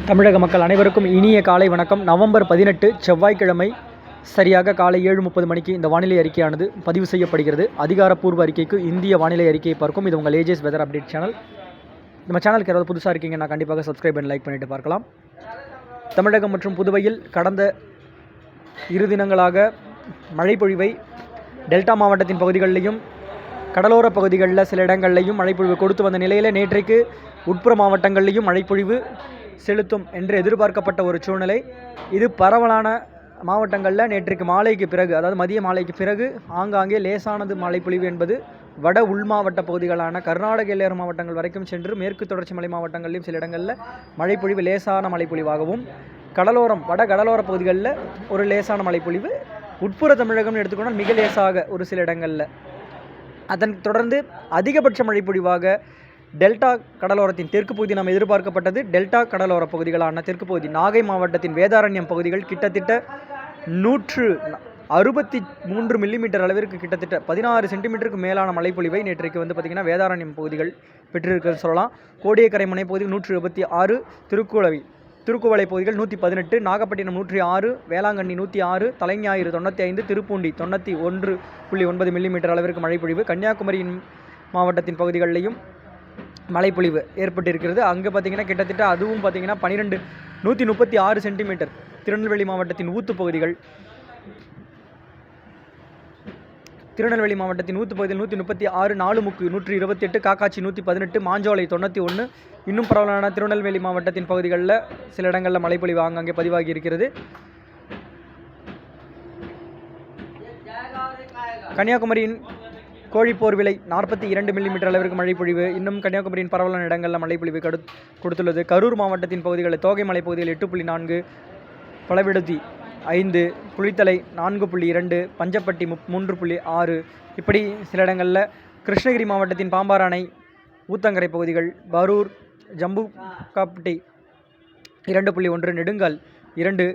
தமிழக மக்கள் அனைவருக்கும் இனிய காலை வணக்கம். நவம்பர் 18 செவ்வாய்க்கிழமை சரியாக காலை 7:30 மணிக்கு இந்த வானிலை அறிக்கையானது பதிவு செய்யப்படுகிறது. அதிகாரப்பூர்வ அறிக்கைக்கு இந்திய வானிலை அறிக்கையை பார்க்கும். இது உங்கள் ஏஜஸ் வெதர் அப்டேட் சேனல். நம்ம சேனலுக்கு யாராவது புதுசாக இருக்கீங்கன்னா கண்டிப்பாக சப்ஸ்கிரைப் பண்ணி லைக் பண்ணிட்டு பார்க்கலாம். தமிழகம் மற்றும் புதுவையில் கடந்த 2 தினங்களாக மழை பொழிவை டெல்டா மாவட்டத்தின் பகுதிகளிலையும் கடலோர பகுதிகளில் சில இடங்கள்லையும் மழைப்பொழிவு கொடுத்து வந்த நிலையில் நேற்றைக்கு உட்புற மாவட்டங்களிலையும் மழைப்பொழிவு செலுத்தும் என்று எதிர்பார்க்கப்பட்ட ஒரு சூழ்நிலை. இது பரவலான மாவட்டங்களில் நேற்றைக்கு மாலைக்கு பிறகு, அதாவது மதிய மாலைக்கு பிறகு ஆங்காங்கே லேசானது மழைப்பொழிவு என்பது வட உள் மாவட்ட பகுதிகளான கர்நாடக எல்லையோர மாவட்டங்கள் வரைக்கும் சென்று மேற்கு தொடர்ச்சி மலை மாவட்டங்களிலும் சில இடங்களில் மழைப்பொழிவு லேசான மழைப்பொழிவாகவும், வட கடலோர பகுதிகளில் ஒரு லேசான மழைப்பொழிவு, உட்புற தமிழகம்னு எடுத்துக்கொண்டால் மிக லேசாக ஒரு சில இடங்களில், அதன் தொடர்ந்து அதிகபட்ச மழைப்பொழிவாக டெல்டா கடலோரத்தின் தெற்கு பகுதி நாம் எதிர்பார்க்கப்பட்டது. டெல்டா கடலோர பகுதிகளான தெற்கு பகுதி நாகை மாவட்டத்தின் வேதாரண்யம் பகுதிகள் கிட்டத்தட்ட 163 மில்லிமீட்டர் அளவிற்கு கிட்டத்தட்ட 16 சென்டிமீட்டருக்கு மேலான மழைப்பொழிவை நேற்றைக்கு பார்த்திங்கன்னா வேதாரண்யம் பகுதிகள் பெற்றிருக்கிறது சொல்லலாம். கோடியக்கரை முனை பகுதிகள் 176, திருக்குவளை பகுதிகள் 118, நாகப்பட்டினம் 106, வேளாங்கண்ணி 106, தலைஞாயிறு 95, திருப்பூண்டி 91.9 மில்லிமீட்டர் அளவிற்கு மழைப்பொழிவு. கன்னியாகுமரியின் மாவட்டத்தின் பகுதிகளிலையும் மழைப்பொழிவு ஏற்பட்டிருக்கிறது. அங்கே பார்த்திங்கன்னா கிட்டத்தட்ட அதுவும் பார்த்திங்கன்னா 136 சென்டிமீட்டர். திருநெல்வேலி மாவட்டத்தின் ஊத்து பகுதிகள் 136, நாலுமுக்கு 128, காக்காட்சி 118, மாஞ்சோலை 91. இன்னும் பரவலான திருநெல்வேலி மாவட்டத்தின் பகுதிகளில் சில இடங்களில் மழைப்பொழிவு ஆங்காங்கே பதிவாகி இருக்கிறது. கன்னியாகுமரியின் கோழிப்போர் விலை 42 மில்லிமீட்டர் அளவிற்கு மழைப்பொழிவு. இன்னும் கன்னியாகுமரியின் பரவலான இடங்களில் மழைப்பொழிவு கொடுத்துள்ளது. கரூர் மாவட்டத்தின் பகுதிகளில் தோகை மலை பகுதிகள் 8.4, பழவிடுதி 5, குளித்தலை 4.2, பஞ்சப்பட்டி 3.6, இப்படி சில இடங்களில். கிருஷ்ணகிரி மாவட்டத்தின் பாம்பார் அணை, ஊத்தங்கரை பகுதிகள், பரூர், ஜம்புகாப்பட்டி 2.1, நெடுங்கால் 2.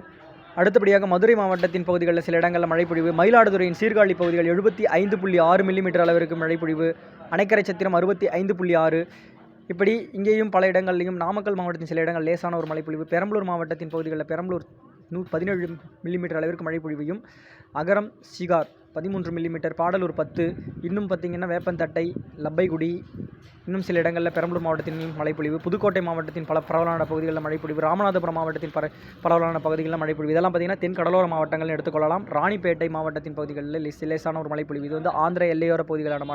அடுத்தபடியாக மதுரை மாவட்டத்தின் பகுதிகளில் சில இடங்களில் மழைப்பொழிவு. மயிலாடுதுறையின் சீர்காழி பகுதிகள் 75.6 மில்லிமீட்டர் அளவிற்கு மழைப்பொழிவு. அணைக்கரை சத்திரம் 65.6. இப்படி இங்கேயும் பல இடங்கள்லையும். நாமக்கல் மாவட்டத்தின் சில இடங்கள் லேசான ஒரு மழைப்பொழிவு. பெரம்பலூர் மாவட்டத்தின் பகுதிகளில் பெரம்பலூர் 17 மில்லிமீட்டர் அளவிற்கு மழைப்பொழிவையும். அகரம், சிகார் 13 மில்லிமீட்டர், பாடலூர் 10. இன்னும் பார்த்திங்கன்னா வேப்பந்தட்டை, லப்பைகுடி, இன்னும் சில இடங்களில் பெரம்பலூர் மாவட்டத்தின் மழைப்பொழிவு. புதுக்கோட்டை மாவட்டத்தின் பல பரவலான பகுதிகளில் மழைப்பொழிவு. ராமநாதபுரம் மாவட்டத்தின் பரவலான பகுதிகளில் மழைப்பொழிவு. இதெல்லாம் பார்த்திங்கன்னா தென் கடலோர மாவட்டங்கள்னு எடுத்துக்கொள்ளலாம். ராணிப்பேட்டை மாவட்டத்தின் பகுதிகளில் லேசான ஒரு மழைப்பொழிவு. இது ஆந்திர எல்லையோர பகுதிகளான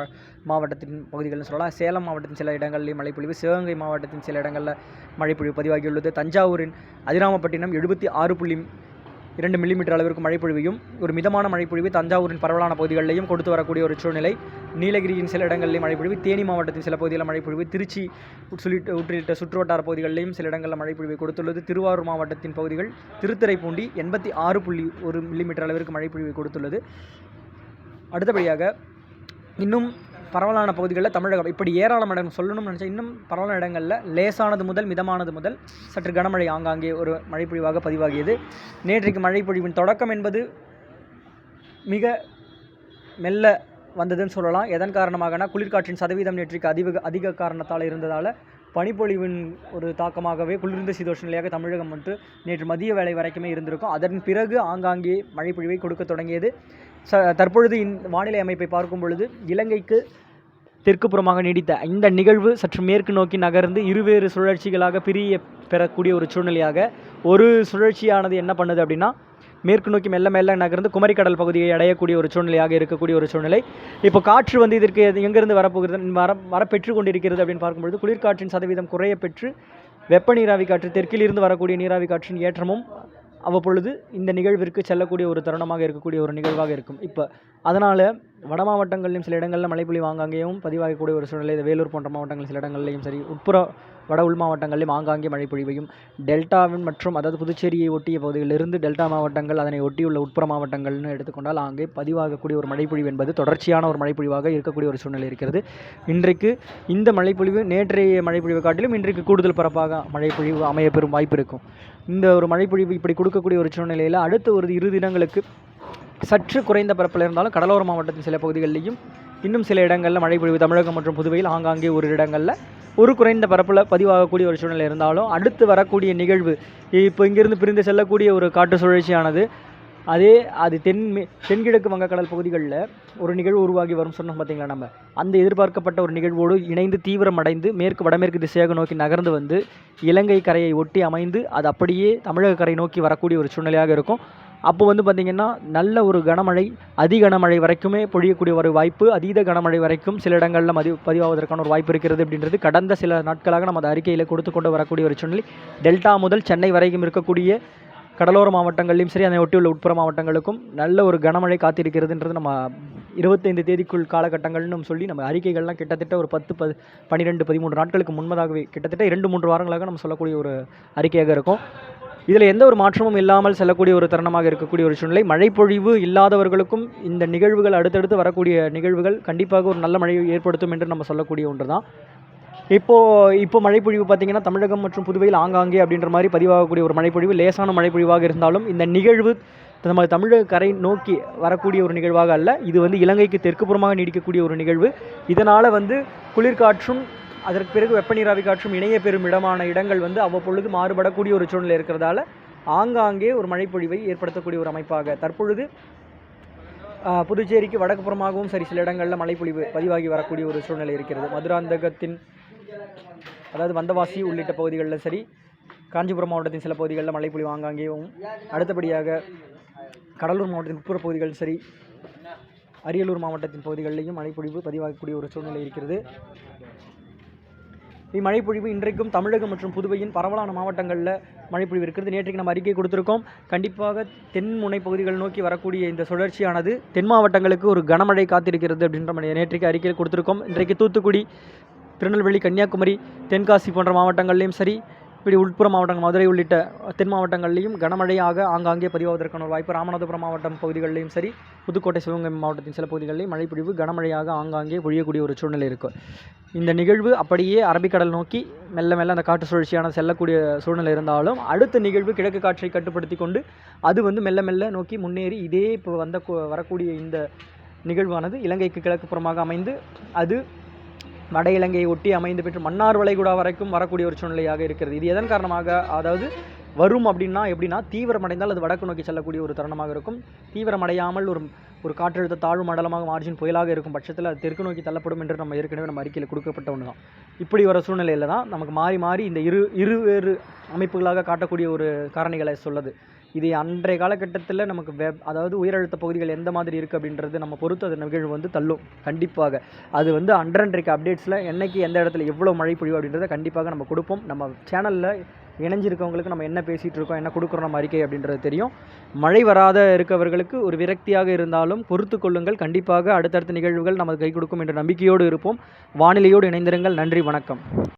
மாவட்டத்தின் பகுதிகள்னு சொல்லலாம். சேலம் மாவட்டத்தின் சில இடங்களில் மழைப்பொழிவு. சிவகங்கை மாவட்டத்தின் சில இடங்களில் மழைப்பொழிவு பதிவாகியுள்ளது. தஞ்சாவூரின் அதிராமப்பட்டினம் 76.2 மில்லிமீட்டர் அளவிற்கு மழைப்பொழிவையும் ஒரு மிதமான மழைப்பொழிவு தஞ்சாவூரின் பரவலான பகுதிகளிலையும் கொடுத்து வரக்கூடிய ஒரு சூழ்நிலை. நீலகிரியின் சில இடங்களிலும் மழைப்பொழிவு. தேனி மாவட்டத்தின் சில பகுதிகளில் மழைப்பொழிவு. திருச்சி உள்ளிட்ட சுற்றுவட்டார பகுதிகளிலையும் சில இடங்களில் மழைப்பொழிவை கொடுத்துள்ளது. திருவாரூர் மாவட்டத்தின் பகுதிகள் திருத்துறைப்பூண்டி 86.1 மில்லிமீட்டர் அளவிற்கு மழைப்பொழிவை கொடுத்துள்ளது. அடுத்தபடியாக இன்னும் பரவலான பகுதிகளில் தமிழகம் இப்படி ஏராளமான இடம் சொல்லணும்னு நினச்சா இன்னும் பரவலான இடங்களில் லேசானது முதல் மிதமானது முதல் சற்று கனமழை ஆங்காங்கே ஒரு மழைப்பொழிவாக பதிவாகியது. நேற்றைக்கு மழைப்பொழிவின் தொடக்கம் என்பது மிக மெல்ல வந்ததுன்னு சொல்லலாம். எதன் காரணமாகனா குளிர்காற்றின் சதவீதம் நேற்றைக்கு அதிக காரணத்தால் இருந்ததால் பனிப்பொழிவின் ஒரு தாக்கமாகவே குளிர்ந்த சீதோஷ நிலையாக தமிழகம் நேற்று மதிய வேளை வரைக்குமே இருந்திருக்கும். அதன் பிறகு ஆங்காங்கே மழைப்பொழிவை கொடுக்க தொடங்கியது. தற்பொழுது வானிலை அமைப்பை பார்க்கும் பொழுது இலங்கைக்கு தெற்கு புறமாக நீடித்த இந்த நிகழ்வு சற்று மேற்கு நோக்கி நகர்ந்து இருவேறு சுழற்சிகளாக பெறக்கூடிய ஒரு சூழ்நிலையாக, ஒரு சுழற்சியானது என்ன பண்ணுது அப்படின்னா மேற்கு நோக்கி மெல்ல நகர்ந்து குமரிக்கடல் பகுதியை அடையக்கூடிய ஒரு சூழ்நிலையாக இருக்கக்கூடிய ஒரு சூழ்நிலை. இப்போ காற்று இதற்கு எங்கேருந்து வரப்போகிறது வரப்பெற்று கொண்டிருக்கிறது அப்படின்னு பார்க்கும்பொழுது குளிர்காற்றின் சதவீதம் குறைய பெற்று வெப்ப நீராவி காற்று தெற்கிலிருந்து வரக்கூடிய நீராவி காற்றின் ஏற்றமும் அவ்வப்பொழுது இந்த நிகழ்விற்கு செல்லக்கூடிய ஒரு தருணமாக இருக்கக்கூடிய ஒரு நிகழ்வாக இருக்கும். இப்போ அதனால் வட மாவட்டங்களிலும் சில இடங்களில் மழைப்பொழிவு ஆங்காங்கேயும் பதிவாகக்கூடிய ஒரு சூழ்நிலை. வேலூர் போன்ற மாவட்டங்கள் சில இடங்கள்லையும் சரி, உட்புற வட உள் மாவட்டங்களிலும் ஆங்காங்கே மழைப்பொழிவையும், டெல்டாவின் மற்றும் அதாவது புதுச்சேரியை ஒட்டிய பகுதிகளிலிருந்து டெல்டா மாவட்டங்கள் அதனை ஒட்டியுள்ள உட்புற மாவட்டங்கள்னு எடுத்துக்கொண்டால் அங்கே பதிவாகக்கூடிய ஒரு மழைப்பொழிவு என்பது தொடர்ச்சியான ஒரு மழைப்பொழிவாக இருக்கக்கூடிய ஒரு சூழ்நிலை இருக்கிறது. இன்றைக்கு இந்த மழைப்பொழிவு நேற்றைய மழைப்பொழிவை காட்டிலும் இன்றைக்கு கூடுதல் பரப்பாக மழைப்பொழிவு அமையப்பெறும் வாய்ப்பு இருக்கும். இந்த ஒரு மழைப்பொழிவு இப்படி கொடுக்கக்கூடிய ஒரு சூழ்நிலையில் அடுத்த ஒரு 2 தினங்களுக்கு சற்று குறைந்த பரப்பில் இருந்தாலும் கடலோர மாவட்டத்தின் சில பகுதிகளிலையும் இன்னும் சில இடங்களில் மழைப்பொழிவு தமிழகம் மற்றும் புதுவையில் ஆங்காங்கே ஒரு இடங்களில் ஒரு குறைந்த பரப்பில் பதிவாகக்கூடிய ஒரு சூழ்நிலை இருந்தாலும் அடுத்து வரக்கூடிய நிகழ்வு இப்போ இங்கிருந்து பிரிந்து செல்லக்கூடிய ஒரு காற்று சுழற்சியானது அது தென்கிழக்கு வங்கக்கடல் பகுதிகளில் ஒரு நிகழ்வு உருவாகி வரும் சொன்னோம் பார்த்தீங்களா நம்ம. அந்த எதிர்பார்க்கப்பட்ட ஒரு நிகழ்வோடு இணைந்து தீவிரமடைந்து வடமேற்கு திசையாக நோக்கி நகர்ந்து வந்து இலங்கை கரையை ஒட்டி அமைந்து அது அப்படியே தமிழக கரை நோக்கி வரக்கூடிய ஒரு சூழ்நிலையாக இருக்கும். அப்போ வந்து பார்த்திங்கன்னா நல்ல ஒரு கனமழை, கனமழை வரைக்குமே பொழியக்கூடிய ஒரு வாய்ப்பு, அதீத கனமழை வரைக்கும் சில இடங்களில் பதிவாவதற்கான ஒரு வாய்ப்பு இருக்கிறது அப்படின்றது கடந்த சில நாட்களாக நம்ம அறிக்கையில் கொடுத்து கொண்டு வரக்கூடிய ஒரு சூழ்நிலை. டெல்டா முதல் சென்னை வரைக்கும் இருக்கக்கூடிய கடலோர மாவட்டங்கள்லையும் சரி, அதை ஒட்டியுள்ள உட்புற மாவட்டங்களுக்கும் நல்ல ஒரு கனமழை காத்திருக்கிறதுன்றது நம்ம 25 தேதிக்குள் காலகட்டங்கள்னு சொல்லி நம்ம அறிக்கைகள்லாம் கிட்டத்தட்ட ஒரு 10, 12, 13 நாட்களுக்கு முன்பதாகவே கிட்டத்தட்ட 2-3 வாரங்களாக நம்ம சொல்லக்கூடிய ஒரு அறிக்கையாக இருக்கும். இதில் எந்த ஒரு மாற்றமும் இல்லாமல் செல்லக்கூடிய ஒரு தருணமாக இருக்கக்கூடிய ஒரு சூழ்நிலை. மழைப்பொழிவு இல்லாதவர்களுக்கும் இந்த நிகழ்வுகள் அடுத்தடுத்து வரக்கூடிய நிகழ்வுகள் கண்டிப்பாக ஒரு நல்ல மழையை ஏற்படுத்தும் என்று நம்ம சொல்லக்கூடிய ஒன்று தான். இப்போ மழைப்பொழிவு பார்த்திங்கன்னா தமிழகம் மற்றும் புதுவையில் ஆங்காங்கே அப்படின்ற மாதிரி பதிவாகக்கூடிய ஒரு மழைப்பொழிவு லேசான மழைப்பொழிவாக இருந்தாலும் இந்த நிகழ்வு நம்ம தமிழக கரை நோக்கி வரக்கூடிய ஒரு நிகழ்வாக அல்ல. இது வந்து இலங்கைக்கு தெற்குப்புறமாக நீடிக்கக்கூடிய ஒரு நிகழ்வு. இதனால் குளிர்காற்றும் அதற்கு பிறகு வெப்பநீராவி காற்றும் இணைய பெறும் இடங்கள் அவ்வப்பொழுது மாறுபடக்கூடிய ஒரு சூழ்நிலை இருக்கிறதால ஆங்காங்கே ஒரு மழைப்பொழிவை ஏற்படுத்தக்கூடிய ஒரு அமைப்பாக தற்பொழுது புதுச்சேரிக்கு வடக்கு புறமாகவும் சரி சில இடங்களில் மழைப்பொழிவு பதிவாகி வரக்கூடிய ஒரு சூழ்நிலை இருக்கிறது. மதுராந்தகத்தின் அதாவது வந்தவாசி உள்ளிட்ட பகுதிகளில் சரி, காஞ்சிபுரம் மாவட்டத்தின் சில பகுதிகளில் மழைப்பொழிவு ஆங்காங்கேயும், அடுத்தபடியாக கடலூர் மாவட்டத்தின் உட்புற பகுதிகள் சரி, அரியலூர் மாவட்டத்தின் பகுதிகளிலையும் மழைப்பொழிவு பதிவாகக்கூடிய ஒரு சூழ்நிலை இருக்கிறது. இம்மழைப்பொழிவு இன்றைக்கும் தமிழகம் மற்றும் புதுவையின் பரவலான மாவட்டங்களில் மழைப்பொழிவு இருக்கிறது. நேற்றைக்கு நம்ம அறிக்கை கொடுத்துருக்கோம். கண்டிப்பாக தென்முனை பகுதிகள் நோக்கி வரக்கூடிய இந்த சுழற்சியானது தென் மாவட்டங்களுக்கு ஒரு கனமழை காத்திருக்கிறது அப்படின்ற நம்ம நேற்றைக்கு அறிக்கையில் கொடுத்துருக்கோம். இன்றைக்கு தூத்துக்குடி, திருநெல்வேலி, கன்னியாகுமரி, தென்காசி போன்ற மாவட்டங்கள்லையும் சரி, இப்படி உட்புற மாவட்டங்கள் மதுரை உள்ளிட்ட தென் மாவட்டங்கள்லையும் கனமழையாக ஆங்காங்கே பதிவாவதற்கான ஒரு வாய்ப்பு. ராமநாதபுரம் மாவட்டம் பகுதிகளிலையும் சரி, புதுக்கோட்டை, சிவகங்கை மாவட்டத்தின் சில பகுதிகளிலும் மழைப்பொழிவு கனமழையாக ஆங்காங்கே பொழியக்கூடிய ஒரு சூழ்நிலை இருக்கும். இந்த நிகழ்வு அப்படியே அரபிக்கடல் நோக்கி மெல்ல அந்த காற்று சுழற்சியான செல்லக்கூடிய சூழ்நிலை இருந்தாலும் அடுத்த நிகழ்வு கிழக்கு காற்றை கட்டுப்படுத்தி கொண்டு அது மெல்ல நோக்கி முன்னேறி இதே இப்போ வரக்கூடிய இந்த நிகழ்வானது இலங்கைக்கு கிழக்கு புறமாக அமைந்து அது வட இலங்கையை ஒட்டி அமைந்து பெற்று மன்னார் வளைகுடா வரைக்கும் வரக்கூடிய ஒரு சூழ்நிலையாக இருக்கிறது. இது எதன் காரணமாக, அதாவது வரும் எப்படின்னா தீவிரமடைந்தால் அது வடக்கு நோக்கி செல்லக்கூடிய ஒரு தருணமாக இருக்கும். தீவிரமடையாமல் ஒரு காற்றழுத்த தாழ்வு மண்டலமாக மார்ஜின் புயலாக இருக்கும் பட்சத்தில் அது தெற்கு நோக்கி தள்ளப்படும் என்று நம்ம ஏற்கனவே நம்ம அறிக்கையில் கொடுக்கப்பட்ட ஒன்று தான். இப்படி வர சூழ்நிலையில் தான் நமக்கு மாறி இந்த இருவேறு அமைப்புகளாக காட்டக்கூடிய ஒரு காரணிகளை சொல்லுது. இது அன்றைய காலகட்டத்தில் நமக்கு அதாவது உயரழுத்த பகுதிகள் எந்த மாதிரி இருக்குது அப்படின்றது நம்ம பொறுத்து அது நிகழ்வு தள்ளும். கண்டிப்பாக அது அன்றைக்கு அப்டேட்ஸில் என்னைக்கு எந்த இடத்துல எவ்வளோ மழை பொழிவு அப்படின்றத கண்டிப்பாக நம்ம கொடுப்போம். நம்ம சேனலில் இணைஞ்சிருக்கவங்களுக்கு நம்ம என்ன பேசிகிட்டு இருக்கோம், என்ன கொடுக்குறோம் நம்ம அறிக்கை அப்படின்றது தெரியும். மழை வராத இருக்கவர்களுக்கு ஒரு விரக்தியாக இருந்தாலும் பொறுத்து கொள்ளுங்கள். கண்டிப்பாக அடுத்தடுத்த நிகழ்வுகள் நமக்கு கை கொடுக்கும் என்ற நம்பிக்கையோடு இருப்போம். வானிலையோடு இணைந்திருங்கள். நன்றி, வணக்கம்.